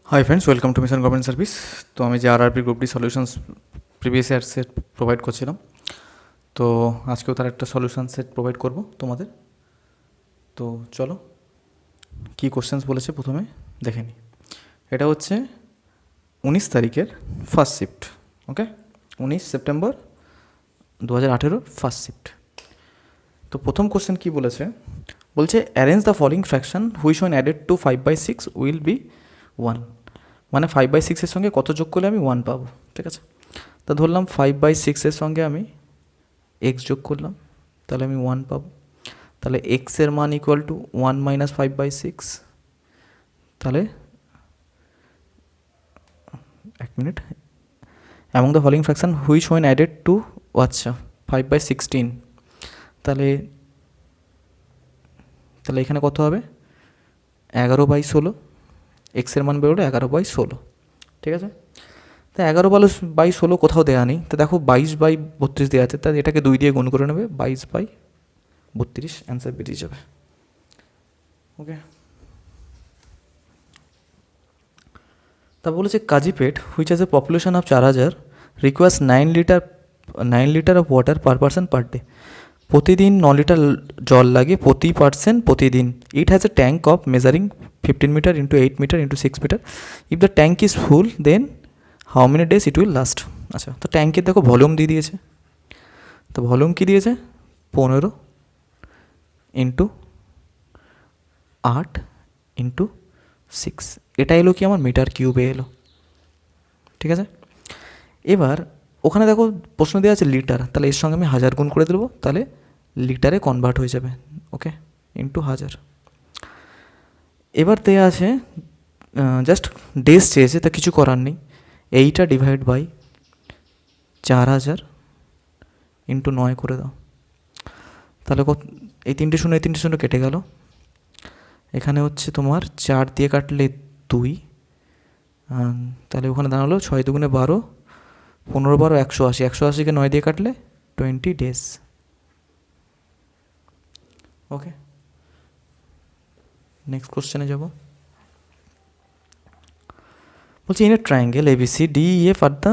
Hi friends, welcome to mission government service. তো আমি যে RRB group D solutions previous year set provide করছিলাম, তো আজকেও তার একটা সলিউশন সেট প্রোভাইড করব তোমাদের। তো চলো কী কোশ্চেন্স বলেছে প্রথমে দেখে নিই। এটা হচ্ছে 19 তারিখের first shift. Okay, 19 September 2018 first shift. তো প্রথম কোশ্চেন কী বলেছে, বলছে arrange the following fraction which when added to 5/6 will be 1। মানে 5/6 সঙ্গে কত যোগ করলে আমি 1 পাবো। ঠিক আছে, তা ধরলাম 5/6 সঙ্গে আমি এক্স যোগ করলাম, তাহলে আমি 1 পাবো। তাহলে এক্সের মান ইকুয়াল টু 1 মাইনাস 5/6। তাহলে এক মিনিট, among the following fraction which when added to, আচ্ছা 5/16। তাহলে তাহলে এখানে কত হবে, 11/16। এক্সের মান বেরোলো 11/16। ঠিক আছে, তা 11/16 কোথাও দেওয়া নেই। তো দেখো 22/32 দেওয়া আছে, তা এটাকে 2 দিয়ে গুণ করে নেবে, 22/32 অ্যান্সার বেরিয়ে যাবে। ওকে, তা বলেছে Kazipet which has a population of 4000 requires 9 litre of water per person per day. প্রতিদিন 9 লিটার জল লাগে প্রতি পার্সন প্রতিদিন। It has a tank of measuring 15 metre into 8 metre into 6 metre. If the tank is full then how many days it will last. আচ্ছা, তো ট্যাঙ্কের দেখো volume দিয়ে দিয়েছে। তো ভলিউম কী দিয়েছে, 15 ইন্টু 8 ইন্টু 6। এটা এলো কি আমার মিটার কিউবে এলো। ঠিক আছে, এবার ওখানে দেখো প্রশ্ন দেওয়া আছে লিটার, তাহলে এর সঙ্গে আমি 1000 গুণ করে দেবো, তাহলে লিটারে কনভার্ট হয়ে যাবে। ওকে, ইন্টু 1000। এবার দেওয়া আছে জাস্ট ডেজ চেয়েছে, তা কিছু করার নেই। এইটা ডিভাইড বাই 4000 ইন্টু 9 করে দাও। তাহলে এই 3টে শূন্য এই 3টে শূন্য কেটে গেল। এখানে হচ্ছে তোমার 4 দিয়ে কাটলে 2, তাহলে ওখানে দাঁড়ালো 6 দুগুণে 12, 15 12 180। 180কে 9 দিয়ে কাটলে 20 ডেজ। ওকে, নেক্সট কোশ্চেনে যাব। বলছি in a triangle ABC DEF are the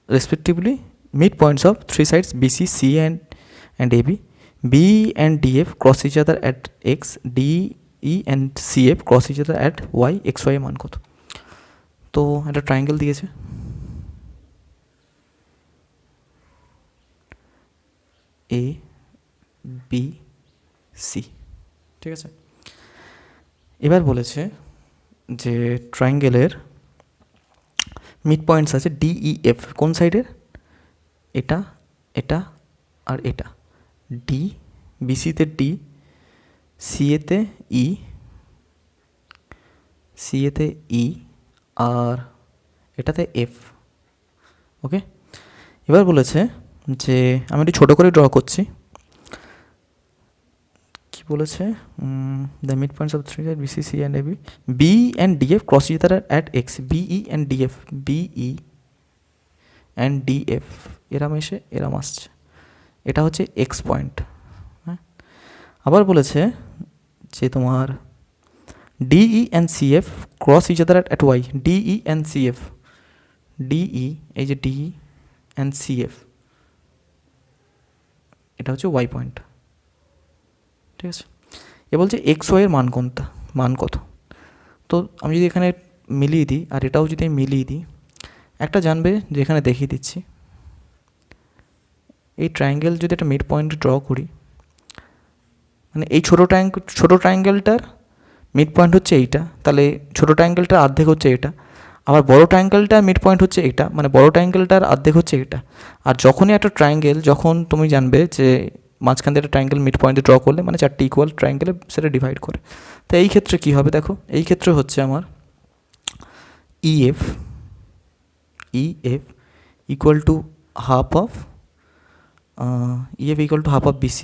respectively mid points of 3 sides BC C and AB, B and DF cross each other at X, DE and CF cross each other at Y, XY এর মান কত। তো একটা triangle দিয়েছে, ABC। ঠিক আছে, এবার বলেছে যে ট্রায়াঙ্গেলের মিড পয়েন্টস আছে DEF, কোন সাইডের, এটা এটা আর এটা। ডি, বিসিতে ডি, সিএতে ই, সিএতে ই, আর এটাতে এফ। ওকে, এবার বলেছে যে আমি একটু ছোটো করে ড্র করছি। কি বলেছে, the mid points of 3 side BC C and AB, B and DF cross each other at X, BE and DF, BE and DF এরাম এসে এরাম আসছে, এটা হচ্ছে X পয়েন্ট। হ্যাঁ, আবার বলেছে যে তোমার DE and CF cross each other at Y, DE and CF, DE এই যে DE and CF এটা হচ্ছে Y পয়েন্ট। ঠিক আছে, এ বলছে XY এর মান কোনটা, মান কত। তো আমি যদি এখানে মিলিয়ে দিই আর এটাও যদি আমি মিলিয়ে দিই, একটা জানবে যে এখানে দেখিয়ে দিচ্ছি, এই ট্রায়াঙ্গেল যদি একটা মিড পয়েন্ট ড্র করি, মানে এই ছোটো ট্রায়াঙ্গেলটার মিড পয়েন্ট হচ্ছে এইটা, তাহলে ছোটো ট্রায়াঙ্গেলটার অর্ধেক হচ্ছে এটা। আবার বড়ো ট্রায়াঙ্গেলটার মিড পয়েন্ট হচ্ছে এটা, মানে বড়ো ট্রায়াঙ্গেলটার অর্ধেক হচ্ছে এটা। আর যখনই একটা ট্রায়াঙ্গেল, যখন তুমি জানবে যে মাঝখান দিয়ে একটা ট্রায়াঙ্গেল মিড পয়েন্টে ড্র করলে মানে 4টে ইকুয়াল ট্রায়াঙ্গেলে সেটা ডিভাইড করে। তো এই ক্ষেত্রে কী হবে দেখো, এই ক্ষেত্রে হচ্ছে আমার EF equal to half of EF equal to half of BC।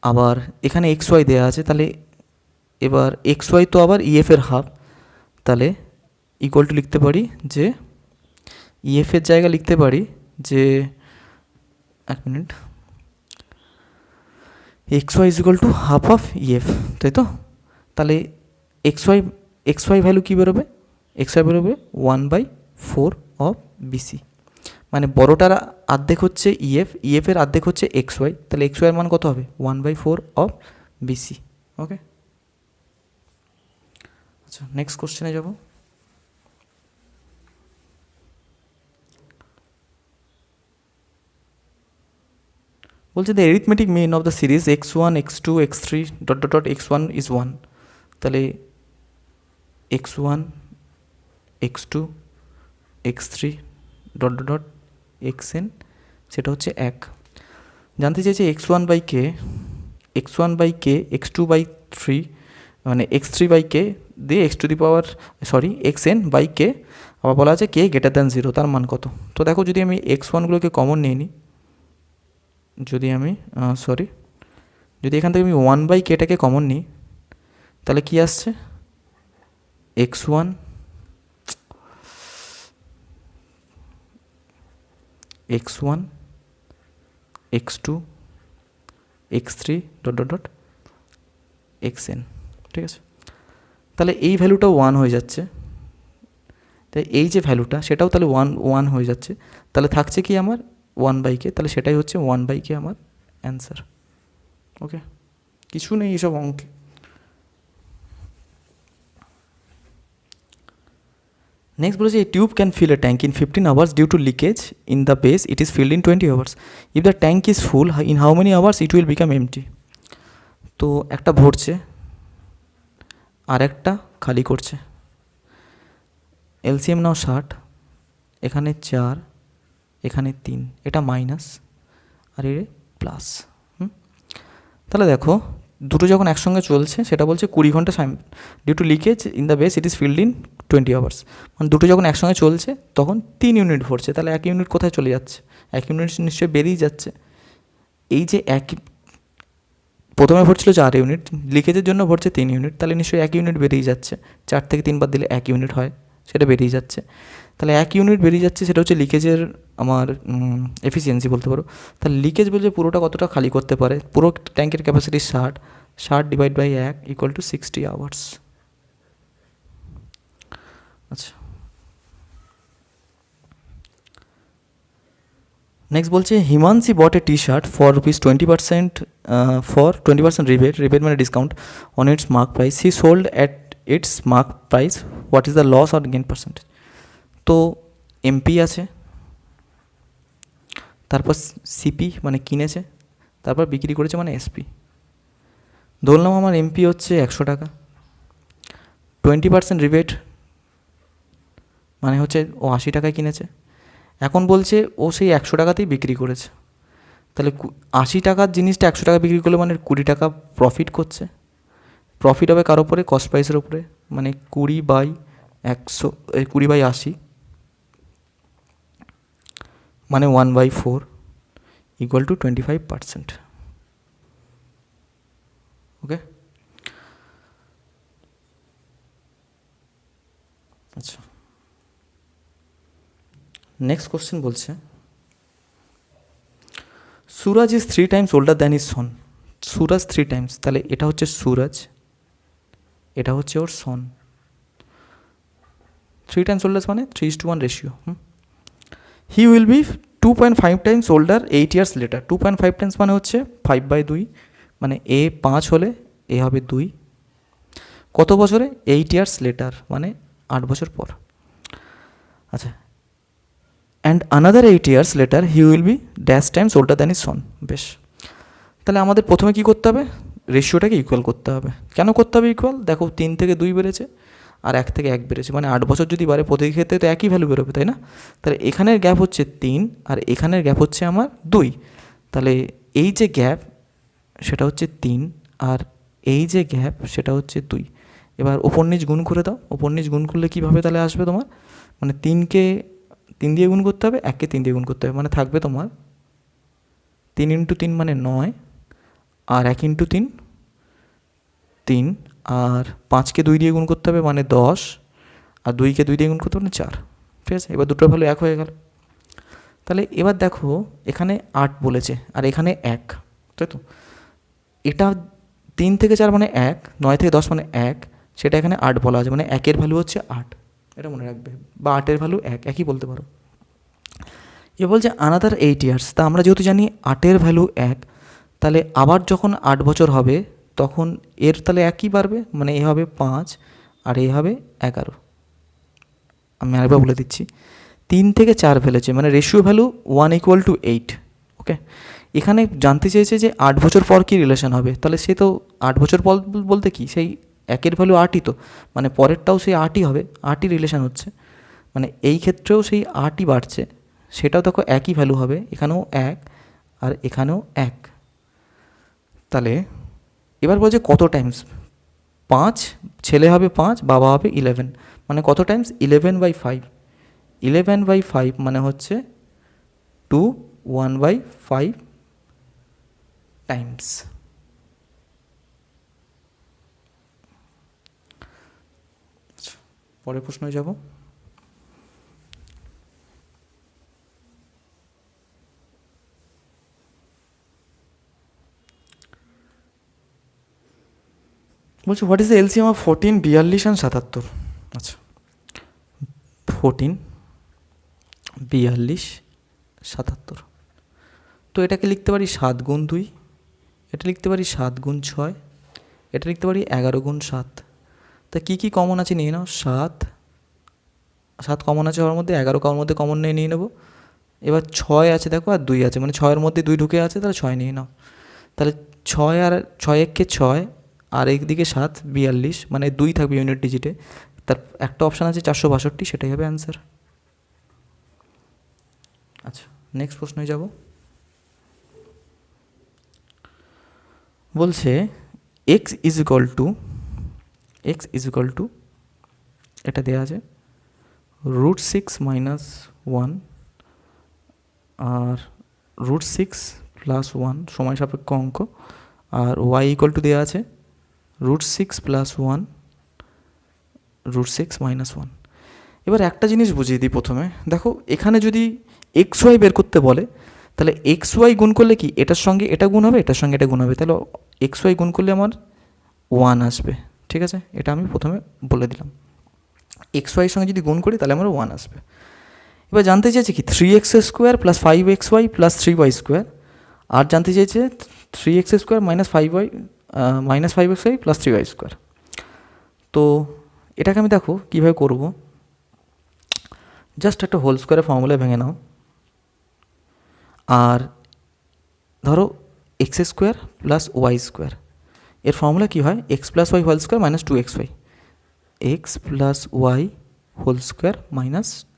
আবার এখানে XY দেওয়া আছে, তাহলে এবার XY তো আবার EF এর হাফ, তাহলে ইকুয়াল টু লিখতে পারি যে EF এর জায়গা লিখতে পারি যে, এক মিনিট, XY is equal to half of EF, তাই তো। তাহলে XY এক্স ওয়াই ভ্যালু কী বেরোবে? এক্স ওয়াই বেরোবে 1/4 অফ বিসি, মানে বড়টার অর্ধেক হচ্ছে ইএফ, ইএফের অর্ধেক হচ্ছে এক্স ওয়াই, তাহলে এক্স ওয়াইয়ের মান কত হবে? 1/4 অফ বিসি। ওকে, আচ্ছা নেক্সট কোশ্চেনে যাব। বলছে the arithmetic mean of the series x1 x2 x3 dot dot dot x1 is 1, তাহলে x1 x2 x3 dot dot dot xn সেটা হচ্ছে 1। জানতে চাইছে x1/k x2/3 মানে x3/k দিয়ে xn/k, আবার বলা আছে k গ্রেটার দ্যান 0, তার মান কত? তো দেখো যদি আমি x1গুলোকে কমন নিয়ে নিই, যদি এখান থেকে আমি 1/kটাকে কমন নিই, তাহলে কি আসছে? x1 x2 x3 dot dot dot xn, ঠিক আছে? তাহলে এই ভ্যালুটাও 1 হয়ে যাচ্ছে, তাই এই যে ভ্যালুটা সেটাও তাহলে 1 হয়ে যাচ্ছে, তাহলে থাকছে কি আমার 1/k, তাহলে সেটাই হচ্ছে 1/k আমার অ্যান্সার। ওকে, কিছু নেই এসব অঙ্কে। নেক্সট বলেছে a tube can fill a tank in 15 hours due to leakage in the base it is filled in 20 hours. If the tank is full, in how many hours it will become empty? তো একটা ভরছে আর একটা খালি করছে, LCM নাও 60, এখানে 4 এখানে 3, এটা minus আর এর প্লাস। তাহলে দেখো দুটো যখন একসঙ্গে চলছে সেটা বলছে 20 ঘন্টা due to leakage in the base it is filled in 20 hours, মানে দুটো যখন একসঙ্গে চলছে তখন 3 ইউনিট ভরছে, তাহলে 1 ইউনিট কোথায় চলে যাচ্ছে? 1 ইউনিট নিশ্চয়ই বেরিয়ে যাচ্ছে। এই যে প্রথমে ভরছিল 4 ইউনিট, লিকেজের জন্য ভরছে 3 ইউনিট, তাহলে নিশ্চয়ই 1 ইউনিট বেরিয়ে যাচ্ছে। 4 থেকে 3 বাদ দিলে 1 ইউনিট হয়, সেটা বেরিয়ে যাচ্ছে। তাহলে 1 ইউনিট বেরিয়ে যাচ্ছে, সেটা হচ্ছে লিকেজের আমার এফিসিয়েন্সি বলতে পারো। তাহলে লিকেজ বলছে পুরোটা কতটা খালি করতে পারে, পুরো ট্যাঙ্কের capacity 60 divide by 1 equal to 60 hours. আচ্ছা নেক্সট বলছে Himanshi bought a T shirt for ₹20% for 20% rebate মানে discount on its mark price, he sold at its mark price, what is the loss or gain percentage? তো MP আছে, তারপর CP মানে কিনেছে, তারপর বিক্রি করেছে মানে এসপি। ধরলাম আমার এমপি হচ্ছে 100 টাকা, 20% রিবেট মানে হচ্ছে ও 80 টাকায় কিনেছে, এখন বলছে ও সেই 100 টাকাতেই বিক্রি করেছে। তাহলে 80 টাকার জিনিসটা 100 টাকা বিক্রি করলে মানে 20 টাকা প্রফিট করছে। প্রফিট হবে কার ওপরে? কস্ট প্রাইসের ওপরে, মানে 20/80 মানে 1/4 ইকুয়াল টু 25%। ওকে, আচ্ছা নেক্সট কোশ্চেন বলছে Suraj is 3 times older than his son. Suraj 3 times, তাহলে এটা হচ্ছে সুরাজ, এটা হচ্ছে ওর সন। 3 times older মানে 3:1 ratio. He will B 2.5 times older 8 years later. 2.5 times মানে হচ্ছে 5/2, মানে এ 5 হলে এ হবে 2। কত বছরে? 8 years later মানে 8 বছর পর। আচ্ছা, and another 8 years later he will be dash times older than is son. বেশ, তাহলে আমাদের প্রথমে কী করতে হবে? রেশিওটাকে ইকুয়াল করতে হবে। কেন করতে হবে ইকুয়াল? দেখো 3 থেকে 2 বেড়েছে আর 1 থেকে 1 বেড়েছে, মানে 8 বছর যদি বাড়ে প্রতি ক্ষেত্রে তো একই ভ্যালু বেরোবে, তাই না? তাহলে এখানের গ্যাপ হচ্ছে 3 আর এখানের গ্যাপ হচ্ছে আমার 2, তাহলে এই যে গ্যাপ সেটা হচ্ছে 3 আর এই যে গ্যাপ সেটা হচ্ছে 2। এবার ওপর নিচ গুণ করে দাও, ওপর নিচ গুণ করলে কীভাবে তাহলে আসবে তোমার? মানে 3কে 3 দিয়ে গুণ করতে হবে, 1কে 3 দিয়ে গুণ করতে হবে, মানে থাকবে তোমার 3 × 3 মানে 9, আর 1 × 3 3, আর 5কে 2 দিয়ে গুণ করতে হবে মানে 10, আর 2কে 2 দিয়ে গুণ করতে হবে মানে 4। ঠিক আছে, এবার দুটোর ভ্যালু 1 হয়ে গেল। তাহলে এবার দেখো এখানে 8 বলেছে আর এখানে 1, তাই তো? এটা 3 থেকে 4 মানে 1, 9 থেকে 10 মানে 1, সেটা এখানে 8 বলা আছে, মানে 1-এর ভ্যালু হচ্ছে 8, এটা মনে রাখবে, বা 8-এর ভ্যালু 1, একই বলতে পারো। এ বলছে আনাদার 8 ইয়ার্স, তা আমরা যেহেতু জানি 8-এর ভ্যালু 1, তাহলে আবার যখন 8 বছর হবে তখন এর তাহলে একই বাড়বে, মানে এ হবে 5 আর এ হবে 11। আমি আরেকবার বলে দিচ্ছি, 3 থেকে 4 ফেলেছে, মানে রেশিও ভ্যালু 1:8। ওকে, এখানে জানতে চেয়েছে যে 8 বছর পর কী রিলেশন হবে, তাহলে সে তো 8 বছর পর বলতে কি সেই 1-এর ভ্যালু 8ই তো, মানে পরেরটাও সেই 8ই হবে, 8ই রিলেশন হচ্ছে, মানে এই ক্ষেত্রেও সেই 8ই বাড়ছে, সেটাও দেখো একই ভ্যালু হবে, এখানেও 1 আর এখানেও 1। তাহলে এবার বলছে কত টাইমস, 5, ছেলে হবে 5, বাবা হবে 11, মানে কত টাইমস 11/5। 11/5 মানে হচ্ছে 2 1/5 টাইমস। পরের প্রশ্নে যাব। বলছে what is the LCM of 14, 42 and 77। আচ্ছা, 14, 42, 77। তো এটাকে লিখতে পারি 7 গুণ 2, এটা লিখতে পারি 7 গুণ 6, এটা লিখতে পারি 11 গুণ 7। তা কী কী কমন আছে নিয়ে নাও, 7 কমন আছে ওর মধ্যে, 11 কারোর মধ্যে কমন নিয়ে নেবো। এবার 6 আছে দেখো, আর 2 আছে, মানে 6-এর মধ্যে 2 ঢুকে আছে, তাহলে 6 নিয়ে নাও। তাহলে 6 আর 6 একে 6, আর একদিকে 7, 42, মানে 2 থাকবে ইউনিট ডিজিটে, তার একটা অপশান আছে 462, সেটাই হবে অ্যান্সার। আচ্ছা, নেক্সট প্রশ্নে যাব। বলছে এক্স ইজ ইকুয়াল টু, এটা দেওয়া আছে √6 - 1 আর √6 + 1 সময় সাপেক্ষ অঙ্ক, আর y ইকুয়াল টু দেওয়া আছে √6 + 1 √6 - 1। এবার একটা জিনিস বুঝিয়ে দিই প্রথমে, দেখো এখানে যদি এক্স ওয়াই বের করতে বলে, তাহলে এক্স ওয়াই গুণ করলে কি এটার সঙ্গে এটা গুণ হবে, এটার সঙ্গে এটা গুণ হবে, তাহলে এক্স ওয়াই গুণ করলে আমার 1 আসবে। ঠিক আছে, এটা আমি প্রথমে বলে দিলাম, এক্স ওয়াইয়ের সঙ্গে যদি গুণ করি তাহলে আমার 1 আসবে। এবার জানতে চাইছে কি 3x² + 5xy + 3y², আর জানতে চাইছে 3x² - 5y -5xy + 3y²। তো এটাকে আমি দেখো কীভাবে করব, জাস্ট একটা হোল স্কোয়ারের ফর্মুলা ভেঙে নাও, আর ধরো x² + y², এর ফর্মুলা কী হয়, x + y² - 2xy, x + y² -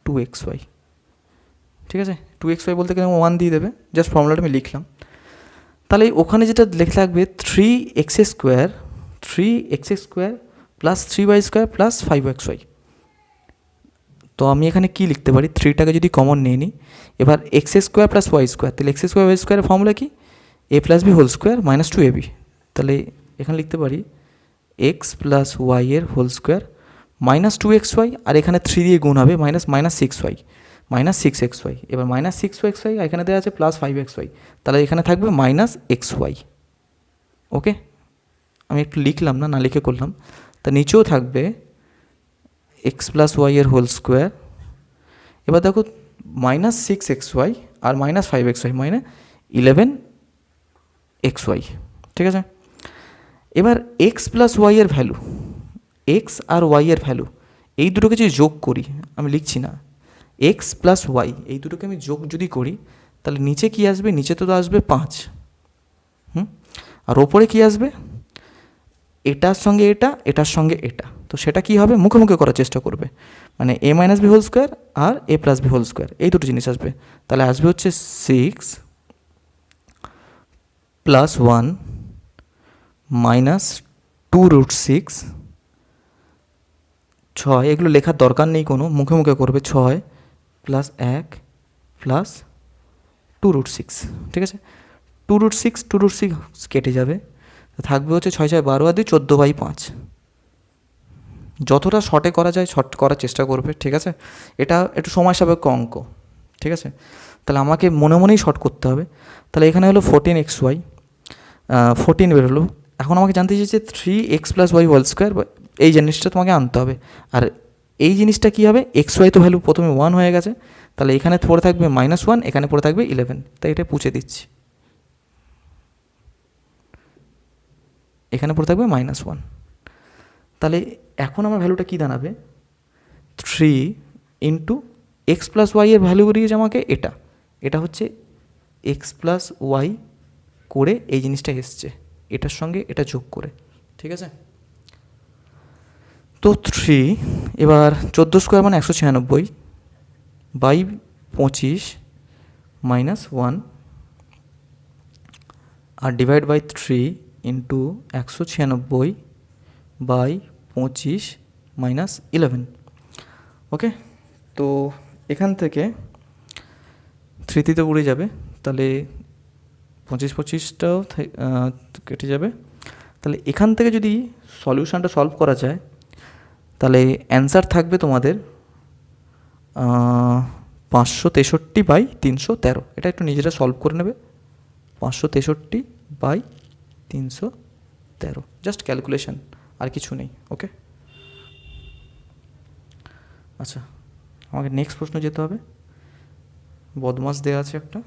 2xy। ঠিক আছে, 2xy বলতে গেলে 1 দিয়ে দেবে, জাস্ট ফর্মুলাটা আমি লিখলাম। তাহলে ওখানে যেটা লেখা থাকবে 3x² + 3y² + 5xy। তো আমি এখানে কি লিখতে পারি, 3টাকে যদি কমন নিয়ে নিই, এবার x² + y², তাহলে x² y² ফর্মুলা কি, a + b² - 2ab। তাহলে এখানে লিখতে পারি x + y² - 2xy, আর এখানে 3 দিয়ে গুণ হবে, -6y -6xy। এবার -6xy এখানে দেওয়া আছে +5xy, তাহলে এখানে থাকবে -xy। ওকে, আমি একটু লিখলাম না লিখে করলাম, তা নিচেও থাকবে x + y²। এবার দেখো -6xy আর -5xy মানে 11xy। ঠিক আছে, এবার x + y এর ভ্যালু, x আর y এর ভ্যালু, এই দুটোকে যদি যোগ করি, আমি লিখছি না, x + y এই দুটোকে আমি যোগ যদি করি, তাহলে নিচে কি আসবে, নিচে তো আসবে 5, আর ওপরে কি আসবে, এটার সঙ্গে এটা, এটার সঙ্গে এটা, তো সেটা কি হবে, মুখোমুখি করার চেষ্টা করবে, মানে a - b² R a + b² এই দুটো জিনিস আসবে, তাহলে আসবে হচ্ছে 6 + 1 - 2√6, 6, এগুলো লেখার দরকার নেই কোনো, মুখে মুখে করবে, 6 + 1 + 2√6। ঠিক আছে, 2√6 কেটে যাবে, থাকবে হচ্ছে 6 × 12 আর 2 14/5। যতটা শর্টে করা যায় শর্ট করার চেষ্টা করবে। ঠিক আছে, এটা একটু সময় সাপেক্ষ অঙ্ক। ঠিক আছে, তাহলে আমাকে মনে মনেই শর্ট করতে হবে। তাহলে এখানে হলো 14xy, 14 বেরোলো। এখন আমাকে জানতে চাইছে 3x + y² এই জিনিসটা তোমাকে আনতে হবে। আর এই জিনিসটা কী হবে, এক্স ওয়াই তো ভ্যালু প্রথমে 1 হয়ে গেছে, তাহলে এখানে পড়ে থাকবে -1, এখানে পড়ে থাকবে 11, তাই এটা পুছে দিচ্ছি, এখানে পড়ে থাকবে -1। তাহলে এখন আমার ভ্যালুটা কী দাঁড়াবে, 3 ইন্টু এক্স প্লাস ওয়াই এর ভ্যালু বেরিয়েছে আমাকে এটা, এটা হচ্ছে এক্স প্লাস ওয়াই করে এই জিনিসটা এসছে এটার সঙ্গে এটা যোগ করে, ঠিক আছে। তো 3 এবার 14 স্কোয়ার মানে 196 বাই 25 -1 আর divide by 3 into 196 by 25 -11। Okay, তো এখান থেকে 3 উড়ে যাবে, তাহলে 25টাও কেটে যাবে। তাহলে এখান থেকে যদি সলিউশানটা সলভ করা যায় তাহলে অ্যান্সার থাকবে তোমাদের 563 বাই 313। এটা একটু নিজেরা সলভ করে নেবে, 563 বাই 313, জাস্ট ক্যালকুলেশন, আর কিছু নেই। ওকে, আচ্ছা আমাকে নেক্সট প্রশ্ন যেতে হবে। বদমাস দেওয়া আছে একটা,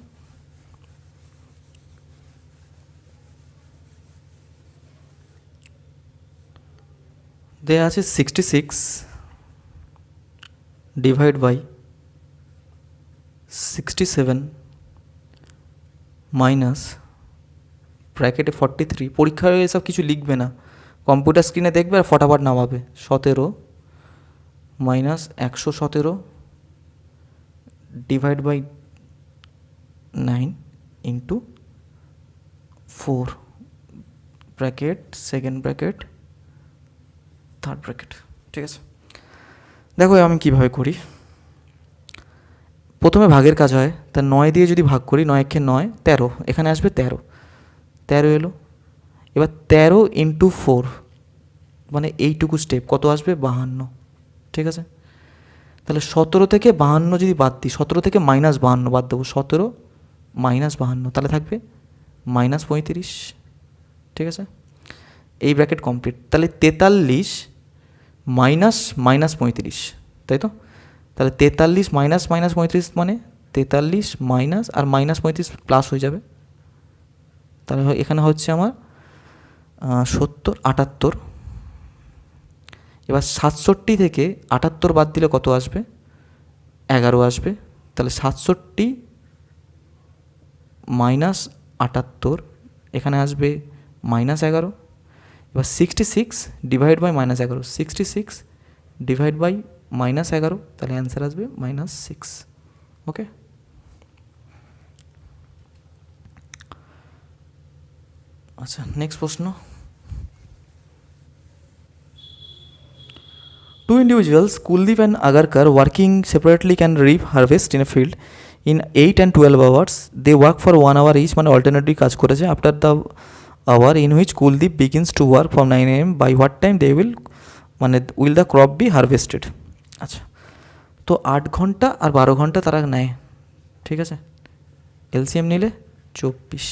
দেওয়া আছে 66 ডিভাইড বাই 67 মাইনাস ব্র্যাকেটে 43। পরীক্ষায় এসব কিছু লিখবে না, কম্পিউটার স্ক্রিনে দেখবে আর ফটাফট নামাবে। 17 minus 117 divide by 9 into 4 bracket second bracket third bracket, ঠিক আছে। দেখো আমি কীভাবে করি, প্রথমে ভাগের কাজ হয়, তা 9 দিয়ে যদি ভাগ করি, 9 একে 9, 13, এখানে আসবে 13 এলো। এবার 13 ইন্টু 4 মানে এইটুকু স্টেপ কত আসবে, 52, ঠিক আছে। তাহলে 17 থেকে 52 যদি বাদ দিই, 17 থেকে -52 বাদ দেবো, 17 -52, তাহলে থাকবে -35, ঠিক আছে। এই ব্র্যাকেট কমপ্লিট। তাহলে 43 মাইনাস -35, তাই তো। তাহলে 43 মাইনাস -35 মানে 43 মাইনাস আর -35 প্লাস হয়ে যাবে, তাহলে এখানে হচ্ছে আমার 70 78। এবার 67 থেকে 78 বাদ দিলে কত আসবে, 11 আসবে। তাহলে 67 মাইনাস 78 এখানে আসবে -11। এবার 66 ডিভাইড বাই -11, 66 ডিভাইড বাই -11, তাহলে অ্যান্সার আসবে -6। ওকে, আচ্ছা নেক্সট প্রশ্ন। Two individuals, Kuldeep and Agarkar, working separately can reap harvest in a field in 8 and 12 hours. They work for 1 hour each, মানে alternately কাজ করেছে। After the hour in which Kuldeep begins to work from 9 AM, by what time they will the crop be harvested? আচ্ছা, তো 8 ঘন্টা আর 12 ঘন্টা তারা নেয়, ঠিক আছে। এলসিএম নিলে 24,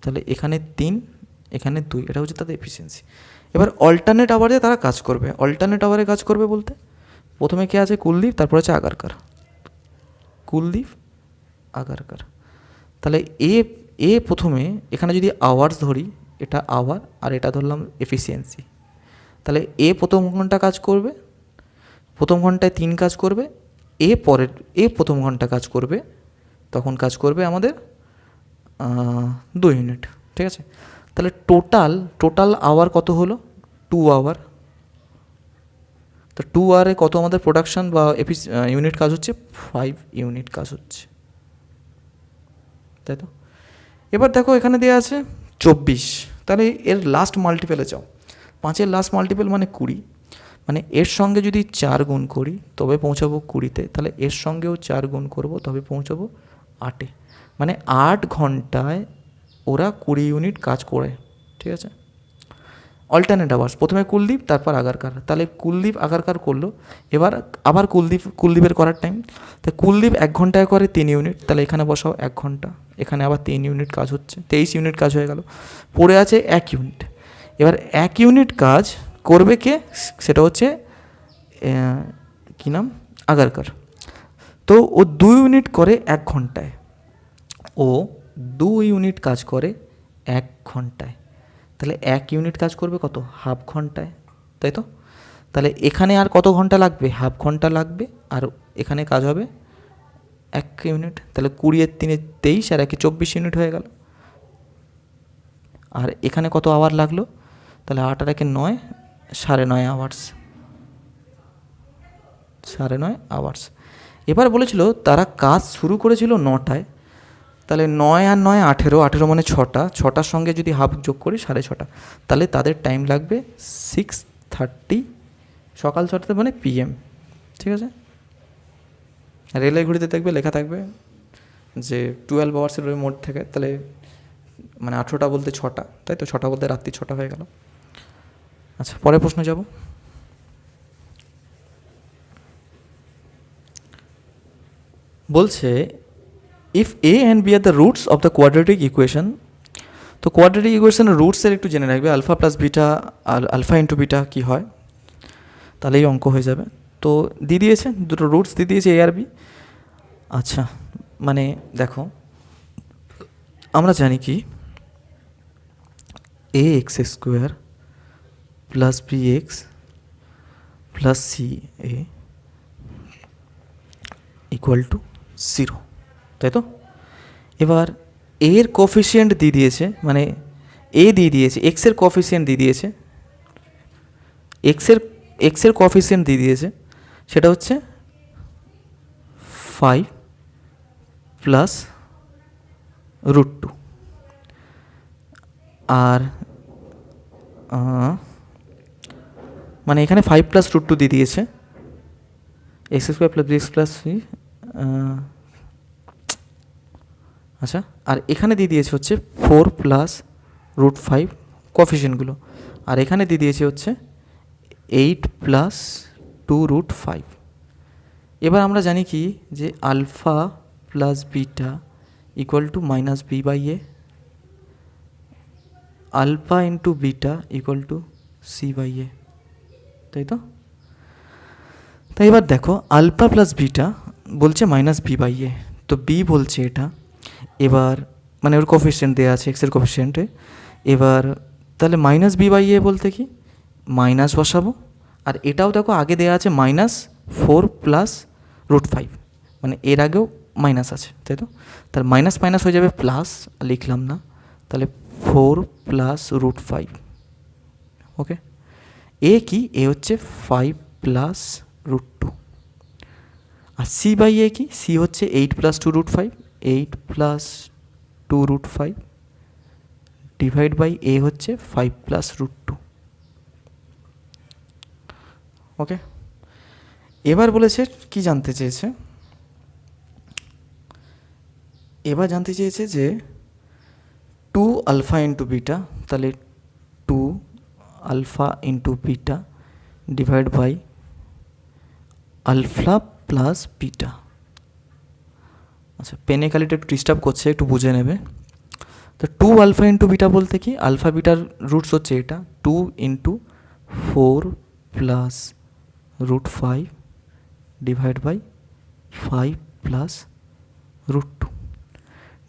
তাহলে এখানে 3 এখানে 2, এটা হচ্ছে তাদের এফিসিয়েন্সি। এবার অল্টারনেট আওয়ারে তারা কাজ করবে। অল্টারনেট আওয়ারে কাজ করবে বলতে প্রথমে কে আছে, কুলদীপ, তারপর আছে আগারকার, কুলদীপ আগারকার। তাহলে এ প্রথমে এখানে যদি আওয়ার্স ধরি, এটা আওয়ার আর এটা ধরলাম এফিসিয়েন্সি, তাহলে প্রথম ঘন্টা কাজ করবে, প্রথম ঘন্টায় 3 কাজ করবে। প্রথম ঘন্টা কাজ করবে, তখন কাজ করবে আমাদের 2 ইউনিট, ঠিক আছে। তাহলে টোটাল আওয়ার কত হলো, 2 আওয়ার। তো 2 আওয়ারে কত আমাদের প্রোডাকশান বা ইউনিট কাজ হচ্ছে, 5 ইউনিট কাজ হচ্ছে, তাই তো। এবার দেখো এখানে দেওয়া আছে 24, তাহলে এর লাস্ট মাল্টিপেলে যাও। 5-এর লাস্ট মাল্টিপেল মানে 20, মানে এর সঙ্গে যদি 4 গুণ করি তবে পৌঁছাবো 20-তে, তাহলে এর সঙ্গেও 4 গুণ করবো তবে পৌঁছাবো 8-এ। মানে 8 ঘন্টায় ওরা 20 ইউনিট কাজ করে, ঠিক আছে। অল্টারনেট আওয়ার্স, প্রথমে কুলদীপ তারপর আগারকার, তাহলে কুলদীপ আগারকার করলো। এবার আবার কুলদীপের করার টাইম, তাই কুলদীপ 1 ঘন্টায় করে 3 ইউনিট, তাহলে এখানে বসাও 1 ঘন্টা, এখানে আবার 3 ইউনিট কাজ হচ্ছে, 23 ইউনিট কাজ হয়ে গেল। পড়ে আছে 1 ইউনিট। এবার 1 ইউনিট কাজ করবে কে, সেটা হচ্ছে কী নাম, আগারকার। তো ও 2 ইউনিট করে 1 ঘন্টায়, ও 2 ইউনিট কাজ করে 1 ঘন্টায়। তাহলে 1 ইউনিট কাজ করবে কত, হাফ ঘন্টায়, তাই তো? তাহলে এখানে আর কত ঘন্টা লাগবে, হাফ ঘন্টা লাগবে, আর এখানে কাজ হবে 1 ইউনিট। তাহলে 20 এর 3 23 আর 1 24 ইউনিট হয়ে গেল। আর এখানে কত আওয়ার লাগলো, তাহলে 8 আর 1 9, 9.5 আওয়ার্স, 9.5 আওয়ার্স। এবার বলেছিল তারা কাজ শুরু করেছিল 9টায়, তাহলে 9 আর 9 18, 18 মানে 6টা, 6টার সঙ্গে যদি হাফ যোগ করি 6.5, তাহলে তাদের টাইম লাগবে 6:30, সকাল 6টা মানে PM, ঠিক আছে? রেলের ঘড়িতে দেখবে লেখা থাকবে যে 12 আওয়ার্সের মোড থেকে, তাহলে মানে 18টা বলতে 6টা, তাই তো? 6টা বলতে রাত্রি 6টা হয়ে গেল। আচ্ছা, পরের প্রশ্ন যাব। বলছে if A and B are the roots of the quadratic equation. তো কোয়াড্রেটিক ইকুয়েশনের রুটসের একটু জেনে রাখবে, alpha plus beta, alpha into beta কী হয়, তাহলেই অঙ্ক হয়ে যাবে। তো দিয়ে দিয়েছে দুটো রুটস দিয়ে দিয়েছে, এ আর বি। আচ্ছা, মানে দেখো আমরা জানি কি A X square plus B x plus C A equal to 0, তাই তো? এবার এর কোফিশিয়েন্ট দিয়ে দিয়েছে, মানে এ দিয়ে দিয়েছে, এক্সের কোফিশিয়েন্ট দিয়ে দিয়েছে, এক্সের কোফিশিয়েন্ট দিয়ে দিয়েছে, সেটা হচ্ছে 5 প্লাস √2। আর মানে এখানে 5 প্লাস √2 দিয়ে দিয়েছে, x square plus B x plus c. আচ্ছা, আর এখানে দিয়ে দিয়েছে হচ্ছে 4 প্লাস √5 কোফিশিয়েন্টগুলো, আর এখানে দিয়ে দিয়েছে হচ্ছে 8 প্লাস 2√5। এবার আমরা জানি কি যে alpha plus beta equal to minus B by A, alpha into beta equal to C by A, তাই তো? তাই এবার দেখো আলফা প্লাস বিটা বলছে মাইনাস বি বাই এ, তো বি বলছে এটা। এবার মানে ওর কোফিশিয়েন্ট দেওয়া আছে এক্সের কোফিশিয়েন্টে। এবার তাহলে মাইনাস বি বাই এ বলতে কি, মাইনাস বসাবো, আর এটাও দেখো আগে দেওয়া আছে -4 প্লাস √5, মানে এর আগেও মাইনাস আছে, তাই তো? তাহলে মাইনাস মাইনাস হয়ে যাবে প্লাস, লিখলাম না, তাহলে 4 প্লাস √5। ওকে, এ কি, এ হচ্ছে 5 প্লাস √2। আর সি বাই এ কি, সি হচ্ছে 8 প্লাস 2√5, 8 প্লাস 2√5 ডিভাইড বাই এ হচ্ছে 5 প্লাস √2। ওকে, এবার বলেছে কি জানতে চেয়েছে, এবার জানতে চেয়েছে যে 2 আলফা ইন্টু বিটা, তাহলে 2 alpha into beta divide by alpha plus beta. আচ্ছা, পেনে কালিটা একটু ডিস্টার্ব করছে, একটু বুঝে নেবে। তো 2 আলফা ইন্টু বিটা বলতে কি, আলফা বিটার রুটস হচ্ছে এটা 2 into 4 plus √5 divide by 5 plus √2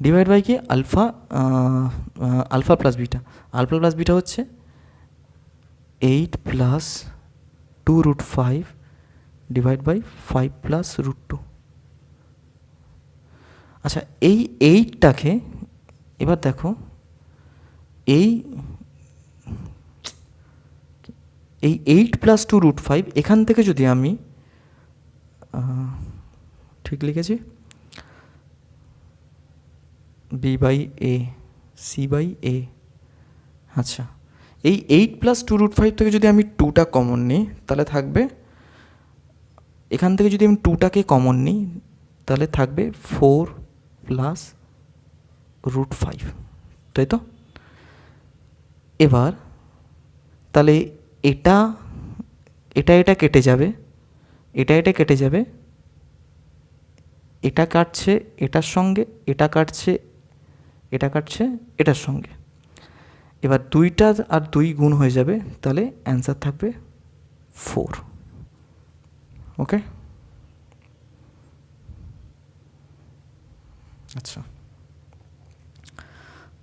divide by কি alpha, alpha plus beta, alpha plus beta হচ্ছে 8 প্লাস 2√5 ডিভাইড বাই 5 প্লাস √2। আচ্ছা, এই 8টাকে এবার দেখো, এই 8 প্লাস 2√5 এখান থেকে যদি আমি ঠিক লিখেছি B by A, C by A. আচ্ছা, এই 8 প্লাস 2√5 থেকে যদি আমি 2টা কমন নিই, তাহলে থাকবে, এখান থেকে যদি আমি 2টাকে কমন নিই তাহলে থাকবে 4 প্লাস √5, তাই তো? এবার তাহলে এটা এটা কেটে যাবে, এটা কেটে যাবে, এটা কাটছে এটার সঙ্গে, এটা কাটছে এটার সঙ্গে। এবার 2টা আর 2 গুণ হয়ে যাবে, তাহলে অ্যান্সার থাকবে 4। ওকে, আচ্ছা,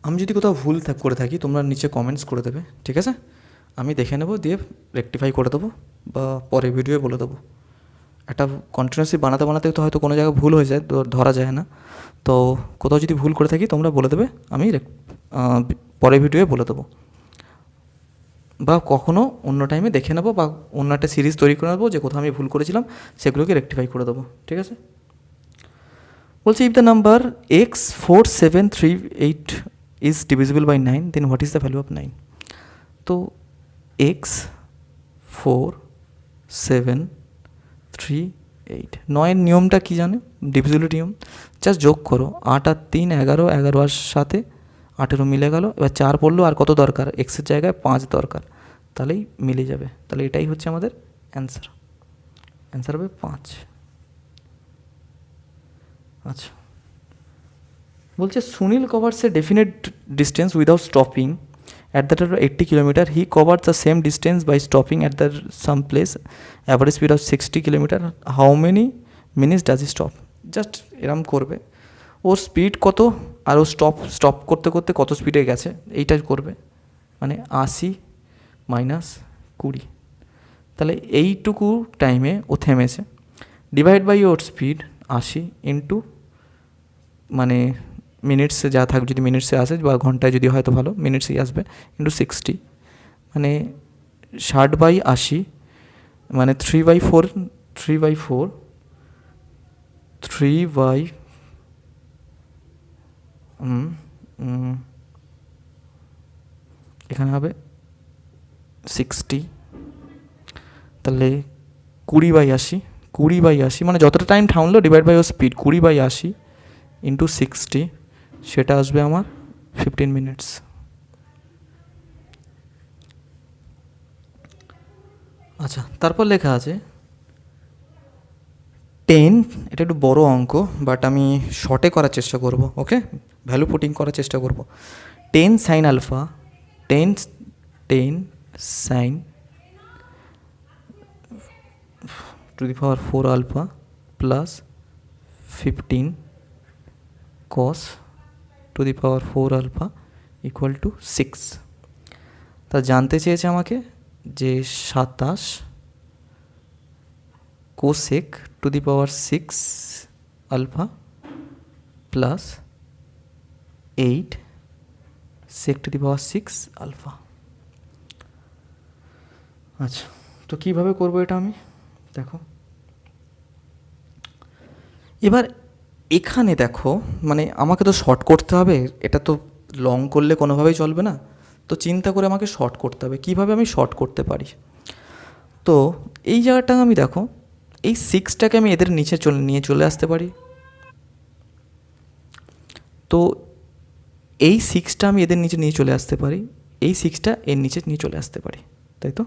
আমি যদি কোথাও ভুল করে থাকি তোমরা নিচে কমেন্টস করে দেবে, ঠিক আছে? আমি দেখে নেব, দিয়ে রেকটিফাই করে দেবো বা পরে ভিডিওয়ে বলে দেবো। একটা কন্টিনিউয়াসলি বানাতে বানাতে তো হয়তো কোনো জায়গায় ভুল হয়ে যায়, ধরা যায় না। তো কোথাও যদি ভুল করে থাকি তোমরা বলে দেবে, আমি পরে ভিডিওয়ে বলে দেবো, বা কখনও অন্য টাইমে দেখে নেবো, বা অন্য একটা সিরিজ তৈরি করে নেবো যে কোথাও আমি ভুল করেছিলাম সেগুলোকে রেকটিফাই করে দেবো, ঠিক আছে? বলছি, if the number x4738 is divisible by 9, then what is the value of 9? তো x4738, 9-এর নিয়মটা কী জানো? ডিভিজিবিলিটি নিয়ম। জাস্ট যোগ করো, 8 আর 3 11, 11 আর সাথে 18 মিলে গেল। এবার 4 পড়লো, আর কত দরকার? এক্সের জায়গায় 5 দরকার, তাহলেই মিলে যাবে। তাহলে এটাই হচ্ছে আমাদের অ্যান্সার। অ্যান্সার হবে 5। আচ্ছা, বলছে Sunil covers A definite distance without stopping at the rate of 80 kilometer. He covered the same distance by stopping at the some place, average speed of 60 kilometer. How many minutes does he stop? Just এরম করবে, ওর speed কত আর ও stop করতে করতে কত স্পিডে গেছে এইটা করবে, মানে 80 মাইনাস 20, তাহলে এইটুকু টাইমে ও থেমেছে, ডিভাইড বাই ওর স্পিড 80 ইন্টু মানে মিনিটসে যা থাকবে, যদি মিনিটসে আসে বা ঘন্টায় যদি হয়তো ভালো মিনিটসেই আসবে, ইন্টু 60, মানে 60/80, মানে 3/4 এখানে হবে 60, তাহলে 20/80 মানে যতটা টাইম থামলো ডিভাইড বাই ওর স্পিড 20/80 ইন্টু 60, সেটা আসবে আমার 15 মিনিটস। আচ্ছা, তারপর লেখা আছে 10, এটা একটু বড় অঙ্ক, বাট আমি শর্টে করার চেষ্টা করব। ওকে, ভ্যালু পুটিং করার চেষ্টা করব। 10 sine alpha, 10 sine to the power 4 alpha plus 15 cos to the power 4 alpha equal to 6। তা জানতে চেয়েছে আমাকে যে 27 cosec to the power 6 alpha plus 8 sec to the power 6 alpha. আচ্ছা, তো কীভাবে করবো এটা আমি দেখো। এবার এখানে দেখো, মানে আমাকে তো শর্ট করতে হবে, এটা তো লং করলে কোনোভাবেই চলবে না, তো চিন্তা করে আমাকে শর্ট করতে হবে। কীভাবে আমি শর্ট করতে পারি? তো এই জায়গাটা আমি দেখো, এই 6টাকে আমি এদের নিচে নিয়ে চলে আসতে পারি। তো এই 6টা আমি এদের নিচে নিয়ে চলে আসতে পারি, এই 6টা এর নিচে নিয়ে চলে আসতে পারি, তাই তো?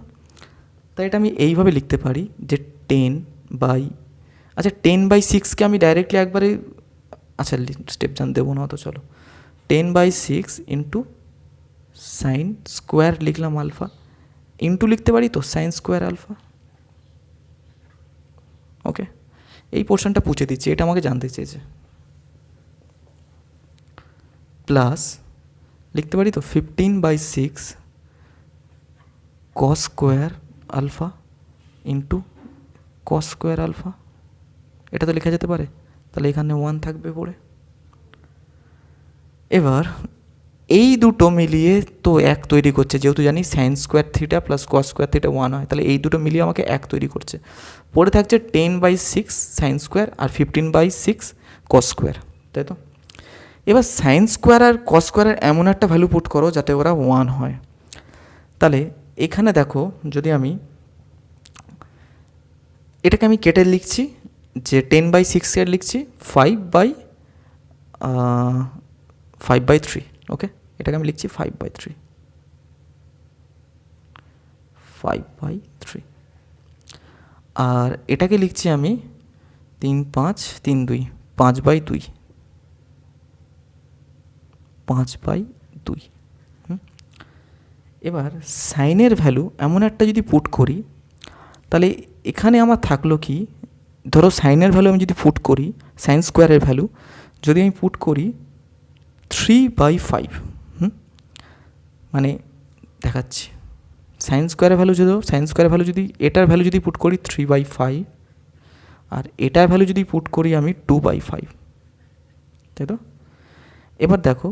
তাই এটা আমি এইভাবে লিখতে পারি যে 10/6কে আমি ডাইরেক্টলি একবারে, আচ্ছা স্টেপ জান দেবো না তো, চলো 10/6 ইন্টু সাইন স্কোয়ার লিখলাম আলফা, ইন্টু লিখতে পারি তো সাইন স্কোয়ার আলফা। ওকে, এই পোর্শনটা পুছে দিচ্ছি, এটা আমাকে জানতে চেয়েছে। প্লাস লিখতে পারি তো 15/6 cos square alpha into cos square alpha, এটা তো লেখা যেতে পারে, তাহলে এখানে 1 থাকবে পড়ে। এবার এই দুটো মিলিয়ে তো 1 তৈরি করছে, যেহেতু জানি sine square theta plus cos square theta 1 হয়, তাহলে এই দুটো মিলিয়ে আমাকে 1 তৈরি করছে। পড়ে থাকছে 10/6 সাইন স্কোয়ার আর 15/6 কস স্কোয়ার, তাই তো? এবার সাইন স্কোয়ার আর কস স্কোয়ারের এমন একটা ভ্যালু পুট করো যাতে ওরা 1 হয়। তাহলে এখানে দেখো, যদি আমি এটাকে আমি কেটে লিখছি, যে 10/6 লিখছি 5/3। ওকে, এটাকে আমি লিখছি 5/3, আর এটাকে লিখছি আমি 3/5 5/2। এবার সাইনের ভ্যালু এমন একটা যদি পুট করি, তাহলে এখানে আমার থাকলো কি, ধরো সাইনের ভ্যালু আমি যদি পুট করি, সাইন স্কোয়ারের ভ্যালু যদি আমি পুট করি 3/5, মানে দেখাচ্ছি সাইন স্কোয়ারের ভ্যালু যদি এটার ভ্যালু যদি পুট করি 3/5, আর এটার ভ্যালু যদি পুট করি আমি 2/5, তাই তো? এবার দেখো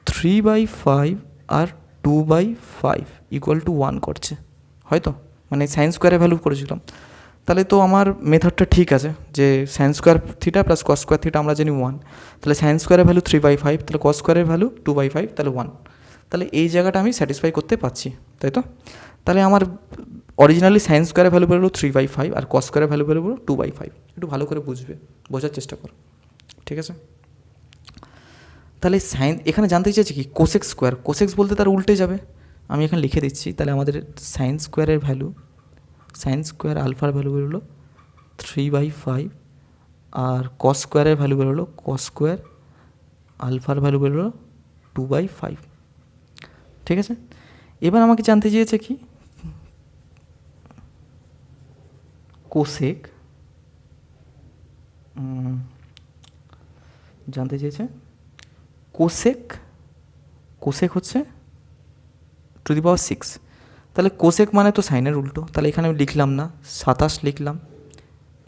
3/5 আর 2/5 ইকুয়াল টু 1 করছে, হয়তো মানে সাইন স্কোয়ারের ভ্যালু করেছিলাম। তাহলে তো আমার মেথডটা ঠিক আছে, যে sine square theta plus cos square theta আমরা জানি 1, তাহলে সাইন স্কোয়ারের ভ্যালু 3/5, তাহলে কস স্কোয়ারের ভ্যালু 2/5, তাহলে 1। তাহলে এই জায়গাটা আমি স্যাটিসফাই করতে পারছি, তাই তো? তাহলে আমার অরিজিনালি সাইন স্কোয়ারের ভ্যালু বেরোলো 3/5 আর কস স্কোয়ারের ভ্যালু বেরোলো 2/5। একটু ভালো করে বোঝার চেষ্টা করো, ঠিক আছে? তাহলে সাইন এখানে জানতে চাইছি কি কোসেক স্কোয়ার, কোসেক্স বলতে তার উল্টে যাবে, আমি এখানে লিখে দিচ্ছি। তাহলে আমাদের সাইন স্কোয়ারের ভ্যালু, সাইন স্কোয়ার আলফার ভ্যালু বেরোলো 3/5, আর কস স্কোয়ারের ভ্যালু বেরোলো, কস স্কোয়ার আলফার ভ্যালু বেরোলো 2/5, ঠিক আছে? এবার আমাকে জানতে চেয়েছে কি কোসেক, জানতে চেয়েছে কোসেক হচ্ছে 6। তাহলে কোসেক মানে তো সাইনের উল্টো, তাহলে এখানে আমি লিখলাম না, 27 লিখলাম,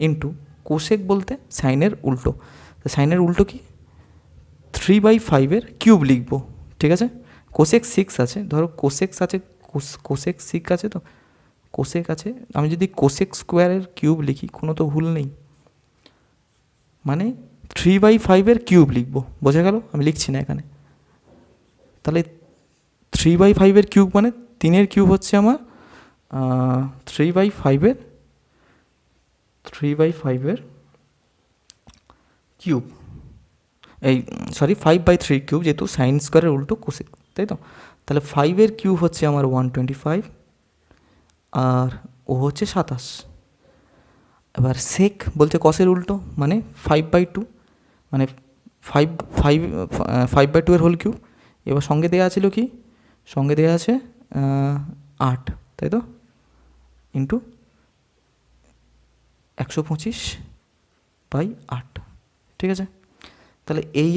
ইন্টু কোসেক বলতে সাইনের উল্টো। তো সাইনের উল্টো কি 3/5 কিউব লিখবো, ঠিক আছে? কোসেক 6 আছে, ধরো কোসেক্স আছে, কোসেক 6 আছে, তো কোসেক আছে, আমি যদি কোসেক স্কোয়ারের কিউব লিখি কোনো তো ভুল নেই, মানে 3/5 কিউব লিখবো, বোঝা গেল? আমি লিখছি না এখানে। তাহলে 3/5 কিউব মানে 3 কিউব হচ্ছে আমার 3/5 কিউব, এই 5/3 কিউব, যেহেতু সাইন স্কোয়ারের উল্টো কোসেক, তাই তো? তাহলে 5 কিউব হচ্ছে আমার 125, আর ও হচ্ছে 27। এবার সেক বলছে কসের উল্টো, মানে 5/2, মানে 5/2 হোল কিউব। এবার সঙ্গে দেওয়া ছিল কি, সঙ্গে দেওয়া আছে 8, তাই তো? ইন্টু 125/8, ঠিক আছে? তাহলে এই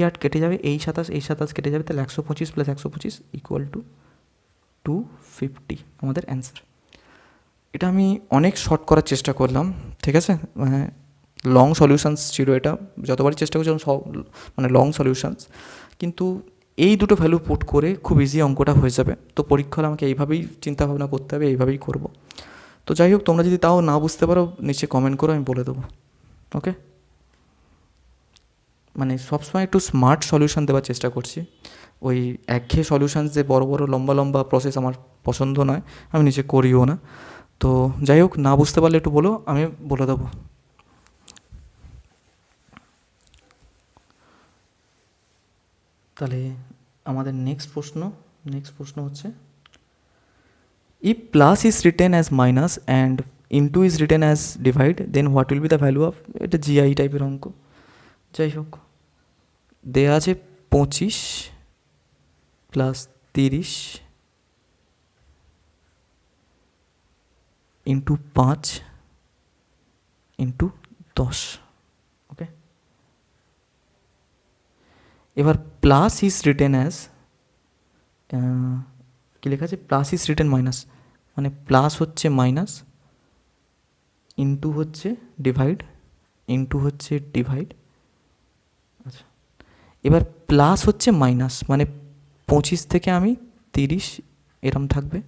8 কেটে যাবে, এই 27 কেটে যাবে, তাহলে 125 + 125 ইকুয়াল টু 250 আমাদের অ্যান্সার। এটা আমি অনেক শর্ট করার চেষ্টা করলাম, ঠিক আছে? লং সলিউশনস ছিল এটা, যতবারই চেষ্টা করছিলাম সব মানে লং সলিউশনস, কিন্তু এই দুটো ভ্যালু পুট করে খুব ইজি অঙ্কটা হয়ে যাবে। তো পরীক্ষা হলে আমাকে এইভাবেই চিন্তাভাবনা করতে হবে, এইভাবেই করব। তো যাই হোক, তোমরা যদি তাও না বুঝতে পারো নিচে কমেন্ট করো, আমি বলে দেবো, ওকে? মানে সবসময় একটু স্মার্ট সলিউশন দেওয়ার চেষ্টা করছি, ওই একঘেয়ে সলিউশন যে বড় বড় লম্বা প্রসেস আমার পছন্দ নয়, আমি নিজে করিও না। তো যাই হোক, না বুঝতে পারলে একটু বলো, আমি বলে দেবো। তাহলে আমাদের নেক্সট প্রশ্ন হচ্ছে, if plus is written as minus and into is written as divide, then what will be the value of, এটা জিআই টাইপের অঙ্ক। যাই হোক, দেয়া আছে 25 + 30 ইন্টু 5 ইন্টু 10, ওকে? এবার প্লাস ইজ রিটেন অ্যাজ, কী লেখা আছে, প্লাস ইজ রিটেন মাইনাস, মানে প্লাস হচ্ছে মাইনাস, ইন্টু হচ্ছে ডিভাইড, আচ্ছা। এবার প্লাস হচ্ছে মাইনাস, মানে 25 থেকে আমি 30 এরম থাকবে,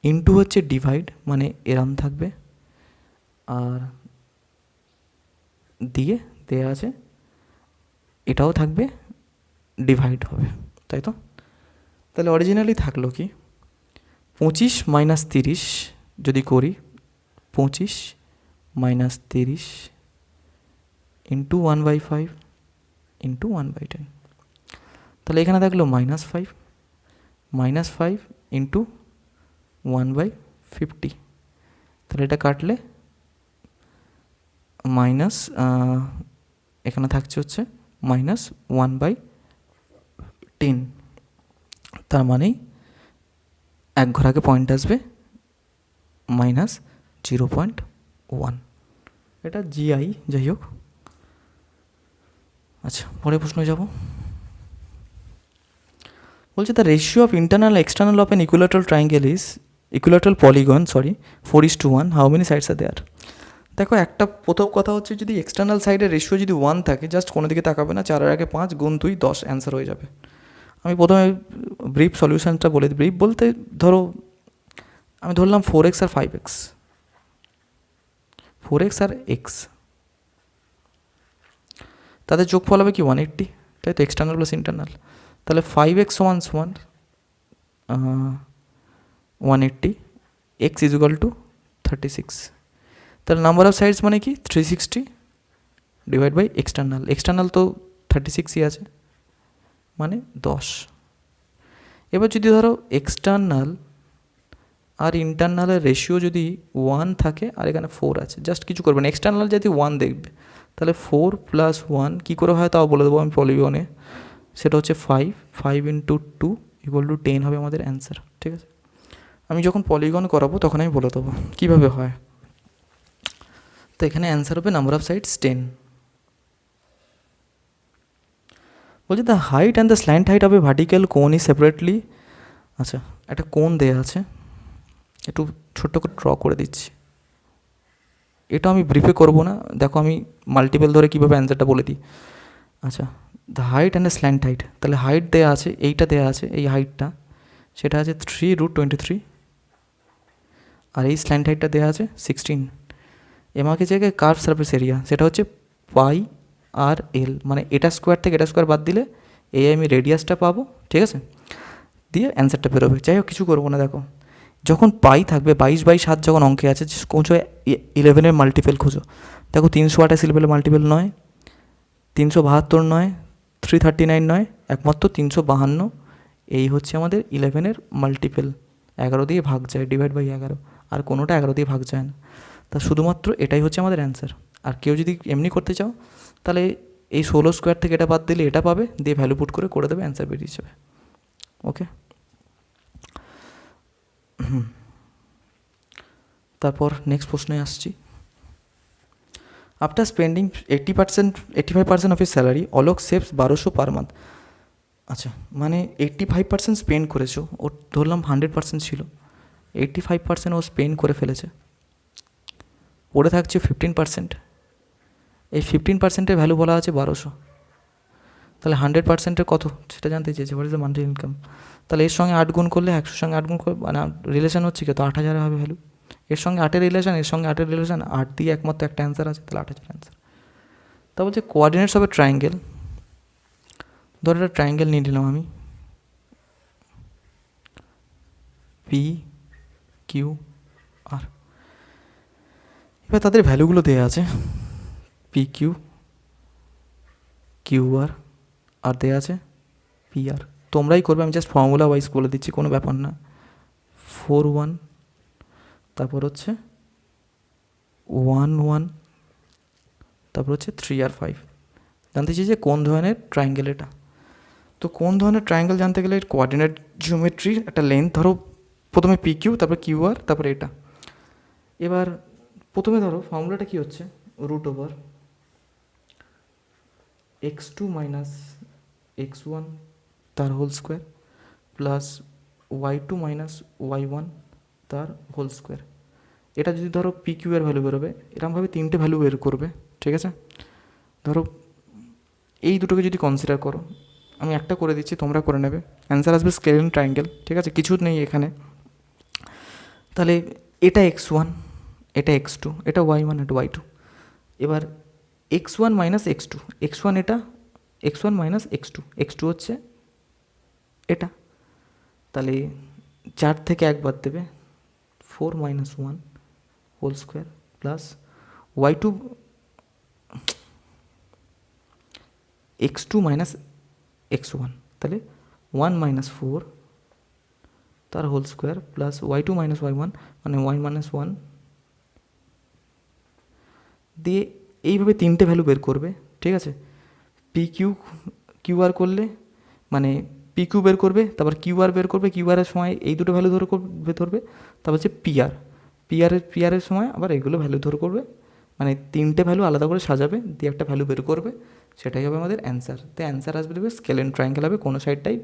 ইন্টু হচ্ছে ডিভাইড, মানে এরম থাকবে, আর দিয়ে দেয়া আছে এটাও থাকবে, ডিভাইড হবে, তাই তো? তাহলে অরিজিনালি থাকলো কি 25 - 30 যদি করি, 25 - 30 ইন্টু 1/5 ইন্টু 1/10, তাহলে এখানে থাকলো -5 ইন্টু 1/50, তাহলে এটা কাটলে মাইনাস, এখানে থাকছে হচ্ছে -1/10, তার মানেই এক ঘর আগে পয়েন্ট আসবে -0.1, এটা জিআই, যাই হোক। আচ্ছা, পরের প্রশ্নে যাব। বলছে the ratio of internal external of an equilateral triangle is equilateral polygon 4:1, how many sides are there. দেখো, একটা প্রথম কথা হচ্ছে, যদি এক্সটার্নাল সাইডের রেশিও যদি 1 থাকে, জাস্ট কোনো দিকে তাকাবে না, 4 আগে 5 গুণ 2 10, অ্যান্সার হয়ে যাবে। আমি প্রথমে ব্রিফ সলিউশনটা বলে দিই। ব্রিফ বলতে ধরো আমি ধরলাম 4x আর 5x, 4x আর x, তাদের যোগফল হবে কি 180, তাই তো, এক্সটার্নাল প্লাস ইন্টারনাল। তাহলে 5x সমান 180, x ইজ ইকুয়াল টু 36। তাহলে নাম্বার অফ সাইডস মানে কি 360 ডিভাইড বাই এক্সটার্নাল। এক্সটার্নাল তো 36ই আছে, মানে 10। এবার যদি ধরো এক্সটার্নাল আর ইন্টারনালের রেশিও যদি 1 থাকে আর এখানে 4 আছে, জাস্ট কিছু করবে না, এক্সটার্নাল যদি 1 দেখবে, তাহলে 4 + 1 কী করে হয় তাও বলে দেবো আমি পলিগনে। সেটা হচ্ছে 5 × 2 = 10 হবে আমাদের অ্যান্সার। ঠিক আছে, আমি যখন পলিগন করাবো তখন আমি বলে দেবো কীভাবে হয়। তো এখানে অ্যান্সার হবে নাম্বার অফ সাইডস 10। বলছে the height and the slant height of A vertical কোন ইজ সেপারেটলি। আচ্ছা, একটা কোন দেয়া আছে, একটু ছোট্ট করে ড্র করে দিচ্ছি। এটা আমি ব্রিফে করব না, দেখো আমি মাল্টিপল ধরে কীভাবে অ্যান্সারটা বলে দিই। আচ্ছা, the height and the slant height, তাহলে হাইট দেয়া আছে, এইটা দেয়া আছে, এই হাইটটা সেটা আছে 3√23, আর এই স্ল্যান্ট হাইটটা দেওয়া আছে 16। এমাকে জায়গায় কার্ভ সারফেস এরিয়া সেটা হচ্ছে πr/l, মানে এটা স্কোয়ার থেকে এটা স্কোয়ার বাদ দিলে এই আমি রেডিয়াসটা পাবো। ঠিক আছে, দিয়ে অ্যান্সারটা বেরোবে। যাই হোক, কিছু করবো না। দেখো, যখন পাই থাকবে 22/7 যখন অঙ্কে আছে, খোঁজো 11-এর মাল্টিপেল খোঁজো। দেখো 328 11-এর মাল্টিপেল নয়, 372 নয়, 339 নয়, একমাত্র 352। এই হচ্ছে আমাদের 11-এর মাল্টিপেল। 11 দিয়ে ভাগ যায়, ডিভাইড বাই 11, আর কোনোটা 11 দিয়ে ভাগ যায় না। তা শুধুমাত্র এটাই হচ্ছে আমাদের অ্যান্সার। আর কেউ যদি এমনি করতে চাও, তাহলে এই 16 স্কোয়ার থেকে এটা বাদ দিলে এটা পাবে, দিয়ে ভ্যালু পুট করে দেবে, অ্যান্সার বেরিয়ে যাবে। ওকে, তারপর নেক্সট প্রশ্নে আসছি। After spending 85% of his salary, Alok saves 1200 per month. আচ্ছা, মানে 85% স্পেন্ড করেছো, ও ধরলাম 100% ছিল, 85% ও স্পেন্ড করে ফেলেছে, পড়ে থাকছে 15%। এই 15%-এর ভ্যালু বলা আছে 1200, তাহলে 100%-এর কত সেটা জানতে চেয়েছে, what is the monthly income. তাহলে এর সঙ্গে 8 গুণ করলে, 100-এর সঙ্গে 8 গুণ করলে, মানে রিলেশন হচ্ছে কি, তো 8000 হবে ভ্যালু। এর সঙ্গে 8-এর রিলেশন, এর সঙ্গে 8-এর রিলেশন, 8 দিয়ে একমাত্র একটা অ্যান্সার আছে, তাহলে 8000 অ্যান্সার। তা বলছে কোঅর্ডিনেটস হবে ট্রায়াঙ্গেল। ধর একটা ট্রায়াঙ্গেল নিয়ে নিলাম আমি, PQR। এবার তাদের ভ্যালুগুলো দেওয়া আছে, PQ, QR, আর দেওয়া আছে PR। তোমরাই করবে, আমি জাস্ট ফর্মুলা ওয়াইজ বলে দিচ্ছি, কোনো ব্যাপার না। 4-1, তারপর হচ্ছে 1-1, তারপর হচ্ছে 3 আর 5। জানতে চাই যে কোন ধরনের ট্রায়াঙ্গেল এটা। তো কোন ধরনের ট্রায়াঙ্গেল জানতে গেলে কোঅর্ডিনেট জিওমেট্রির একটা লেন্থ ধরো, প্রথমে PQ, তারপর QR, তারপরে এটা। এবার প্রথমে ধরো ফর্মুলাটা কী হচ্ছে, √x2 - x1 তার whole square plus y2 - y1 তার হোল স্কোয়ার। এটা যদি ধরো PQ এর ভ্যালু বেরোবে, এরকমভাবে 3টে ভ্যালু বের করবে। ঠিক আছে, ধরো এই দুটোকে যদি কনসিডার করো, আমি একটা করে দিচ্ছি, তোমরা করে নেবে, অ্যান্সার আসবে স্কেলিন ট্রায়াঙ্গেল। ঠিক আছে, কিছু নেই এখানে। তাহলে এটা x1, এটা x2, এটা y1, এটা y2। এবার x1 - x2, x1 এটা, x1 - x2, x2 হচ্ছে এটা। তাহলে 4 থেকে 1 বাদ দেবে, 4 - 1 whole square plus y2, x2 - x1, তাহলে 1 - 4 তার whole square plus y2 - y1, মানে y - 1 দিয়ে এইভাবে 3টে ভ্যালু বের করবে। ঠিক আছে, PQ QR করলে, মানে পি কিউ বের করবে, তারপর কিউআর বের করবে, কিউআরের সময় এই দুটো ভ্যালু ধরবে, তারপর হচ্ছে পিআরের সময় আবার এইগুলো ভ্যালু করবে, মানে তিনটে ভ্যালু আলাদা করে সাজাবে, দিয়ে একটা ভ্যালু বের করবে, সেটাই হবে আমাদের অ্যান্সার। তো অ্যান্সার আসবে দেখবে স্কেলেন ট্রায়াঙ্গেল হবে, কোনো সাইডটাই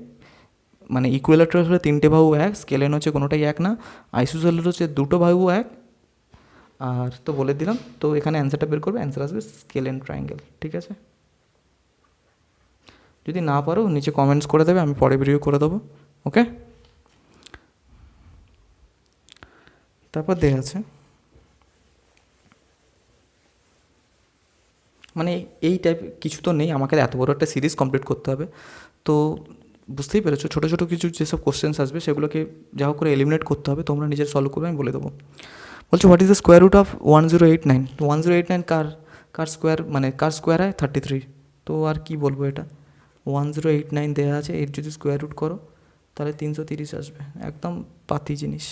মানে ইকুয়ালেটারাল হলে তিনটে বাহু এক, স্কেলেন হচ্ছে কোনোটাই এক না, আইসোসেলের হচ্ছে দুটো বাহু এক। আর তো বলে দিলাম, তো এখানে অ্যান্সারটা বের করবে, অ্যান্সার আসবে স্কেলেন ট্রায়াঙ্গেল। ঠিক আছে, যদি না পারো নিচে কমেন্টস করে দেবে, আমি পরে ভিডিও করে দেবো। ওকে, তারপর দেয়া আছে মানে এই টাইপ কিছু তো নেই, আমাকে এত বড় একটা সিরিজ কমপ্লিট করতে হবে। তো বুঝতেই পেরেছো, ছোটো ছোটো কিছু যেসব কোশ্চেন্স আসবে সেগুলোকে যা হোক করে এলিমিনেট করতে হবে, তোমরা নিজের সলভ করবে, আমি বলে দেবো। বলছো what is the square root of 1089? 1089 কার স্কোয়ার, মানে কার স্কোয়ার হয় 33। তো আর কি বলবো, এটা 1089 দেওয়া আছে, এর যদি স্কোয়ার রুট করো তাহলে 330 আসবে, একদম পাতি জিনিস।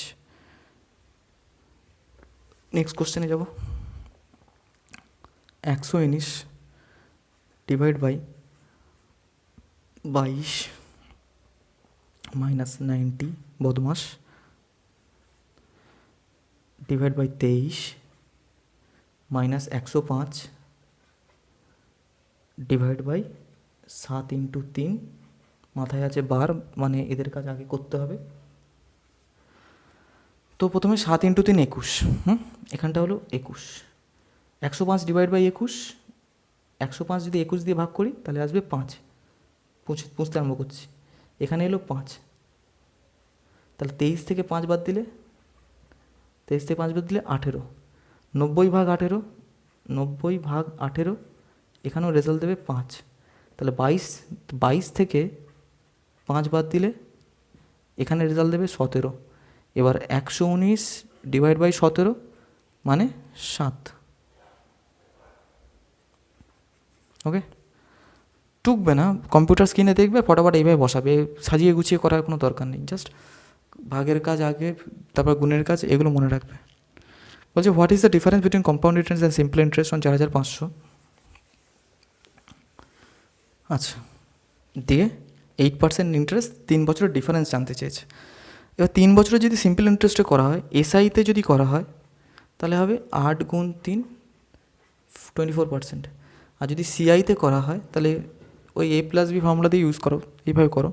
নেক্সট কোশ্চেনে যাব। 119 divide by 22 minus 90 BODMAS divide by 23 minus 105 divide by 7 into 3, মাথায় আছে বার, মানে এদের কাজ আগে করতে হবে। তো প্রথমে 7 ইন্টু 3 21, এখানটা হলো 21, 105 ডিভাইড বাই 21, 105 যদি 21 দিয়ে ভাগ করি তাহলে আসবে 5, পুষতে আরম্ভ করছি, এখানে এলো 5, তাহলে 23 থেকে 5 বাদ দিলে 18, 90 ভাগ 18, 90 ভাগ 18, এখানেও রেজাল্ট দেবে 5, তাহলে 22 থেকে 5 বাদ দিলে এখানে রেজাল্ট দেবে 17। এবার 119 ডিভাইড বাই 17 মানে 7। ওকে, টুকবে না, কম্পিউটার স্ক্রিনে দেখবে, ফটাফট এইভাবে বসাবে, সাজিয়ে গুছিয়ে করার কোনো দরকার নেই, জাস্ট ভাগের কাজ আগে, তারপর গুণের কাজ, এগুলো মনে রাখবে। বলছে what is the difference between compound interest and simple interest on 4500? আচ্ছা, দিয়ে 8% ইন্টারেস্ট, 3 বছরের ডিফারেন্স জানতে চেয়েছে। এবার 3 বছরের যদি সিম্পল ইন্টারেস্টে করা হয়, এসআইতে যদি করা হয় তাহলে হবে 8 গুণ 3 24%, আর যদি সিআইতে করা হয় তাহলে ওই A প্লাস বি ফর্মুলা দিয়ে ইউজ করো, এইভাবে করো,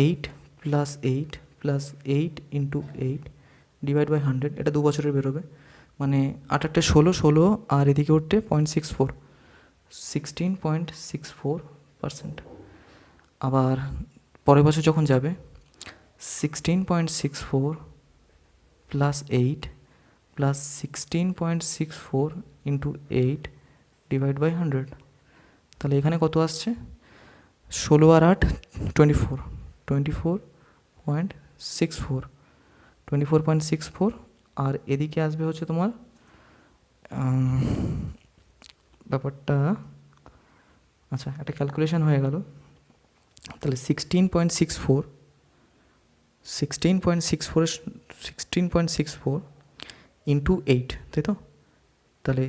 8 plus 8 plus 8 into 8 divide by 100, এটা 2 বছরের বেরোবে, মানে 8 16 আর এদিকে উঠতে 0.64, 16.64%। আবার পরের বছর যখন যাবে 16.64 plus 8 plus 16.64 into 8 divide by 100, তাহলে এখানে কত আসছে, 16 আর 8 24, 24.64, আর এদিকে আসবে হচ্ছে তোমার ব্যাপারটা, আচ্ছা একটা ক্যালকুলেশন হয়ে গেল, তাহলে 16.64 ইন্টু 8, তাই তো, তাহলে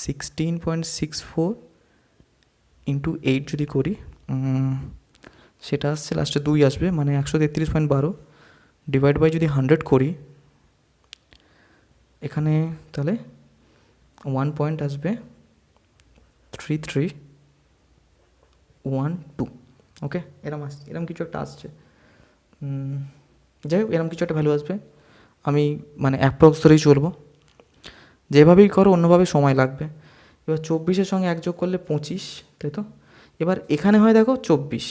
16.64 ইন্টু 8 যদি করি সেটা আসছে লাস্টে 2 আসবে, মানে 133.12 ডিভাইড বাই যদি 100 করি এখানে, তাহলে 1 পয়েন্ট আসবে 3312। ওকে, এরম কিছু একটা আসছে, যাই হোক এরম কিছু একটা ভ্যালু আসবে, আমি মানে অ্যাপ্রক্স ধরেই চলবো, যেভাবেই করো অন্যভাবে সময় লাগবে। এবার 24-এর সঙ্গে 1 যোগ করলে 25, তাই তো, এবার এখানে হয় দেখো 24,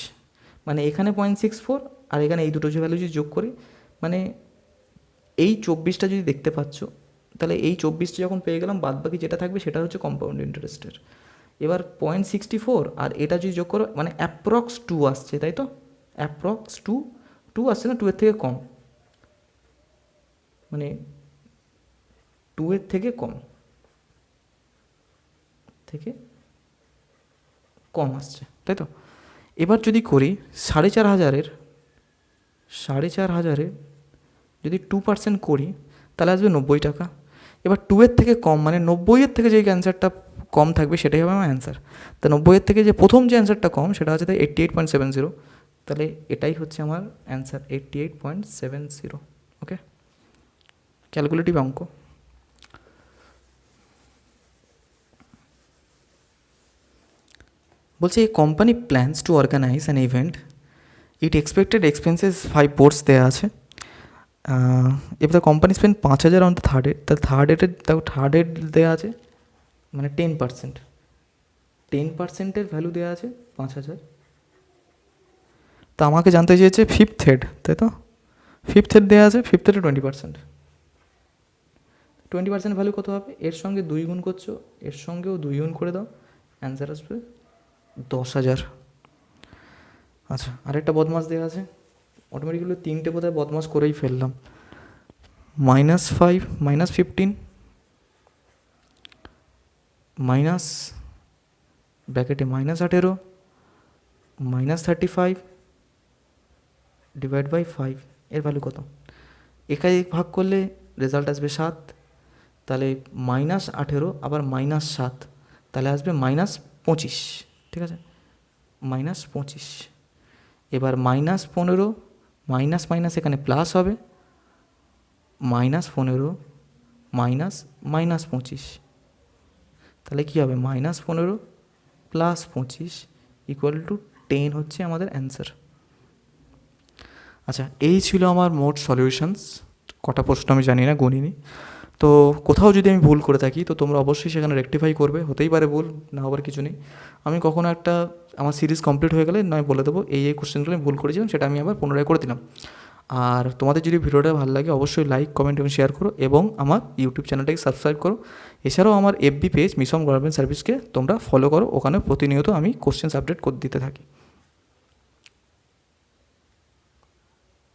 মানে এখানে 0.64 আর এখানে এই দুটো যে ভ্যালু যদি যোগ করি, মানে এই 24টা যদি দেখতে পাচ্ছ, তাহলে এই 24টা যখন পেয়ে গেলাম, বাদ বাকি যেটা থাকবে সেটা হচ্ছে কম্পাউন্ড ইন্টারেস্টের। এবার 0.64 আর এটা যদি যোগ করো, মানে অ্যাপ্রক্স 2 আসছে, তাই তো, অ্যাপ্রক্স 2 আসছে না, 2 এর থেকে কম, মানে 2 এর থেকে কম আসছে, তাই তো। এবার যদি করি 4,500 যদি 2% করি তাহলে আসবে 90 টাকা। এবার 2 এর থেকে কম, মানে 90-এর থেকে যে অ্যান্সারটা কম থাকবে সেটাই হবে আমার অ্যান্সার। তা 90-এর থেকে যে প্রথম যে অ্যান্সারটা কম সেটা হচ্ছে তাই 88.70, তাহলে এটাই হচ্ছে আমার অ্যান্সার 88.70। ওকে, ক্যালকুলেটিভ অঙ্ক। বলছে এই company plans to organise an event, it expected expenses 5 ports দেওয়া আছে। এবার company spend 5,000 on the third ad, তাহলে থার্ড এড দেওয়া আছে মানে 10%, 10%-এর ভ্যালু দেওয়া আছে 5,000। তা আমাকে জানতে চেয়েছে ফিফথ হেড, তাই তো? ফিফথ হেড দেওয়া আছে, ফিফথ হেডে 20%, 20% ভ্যালু কত হবে? এর সঙ্গে 2 গুণ করছো, এর সঙ্গেও 2 গুণ করে দাও, অ্যান্সার আসবে 10,000। আচ্ছা, আরেকটা বদমাস দেওয়া আছে, অটোমেটিক্যালি 3টে বোধহয় বদমাস করেই ফেললাম। -5, -15, মাইনাস ব্র্যাকেটে -18, -35 ডিভাইড বাই 5, এর ভ্যালু কত? একাই ভাগ করলে রেজাল্ট আসবে 7, তাহলে -18 আবার -7, তাহলে আসবে -25, ঠিক আছে? -25। এবার -15, মাইনাস মাইনাস এখানে প্লাস হবে, -15 -25, তাহলে কী হবে? -15 + 25 = 10 হচ্ছে আমাদের অ্যান্সার। আচ্ছা, এই ছিল আমার মোট সলিউশনস। কটা প্রশ্ন আমি জানি না, গণিনি। তো কোথাও যদি আমি ভুল করে থাকি তো তোমরা অবশ্যই সেখানে রেকটিফাই করবে, হতেই পারে ভুল, না হবার কিছু নেই। আমি কখনো একটা আমার সিরিজ কমপ্লিট হয়ে গেলে নয় বলে দেবো এই কোশ্চেনগুলো আমি ভুল করেছিলাম, সেটা আমি আবার পুনরায় করে দিলাম। আর তোমাদের যদি ভিডিওটা ভালো লাগে অবশ্যই লাইক, কমেন্ট এবং শেয়ার করো, এবং আমার ইউটিউব চ্যানেলটাকে সাবস্ক্রাইব করো। এছাড়াও আমার FB পেজ মিশন গভর্নমেন্ট সার্ভিসকে তোমরা ফলো করো, ওখানে প্রতিনিয়ত আমি কোশ্চেন্স আপডেট করে দিতে থাকি।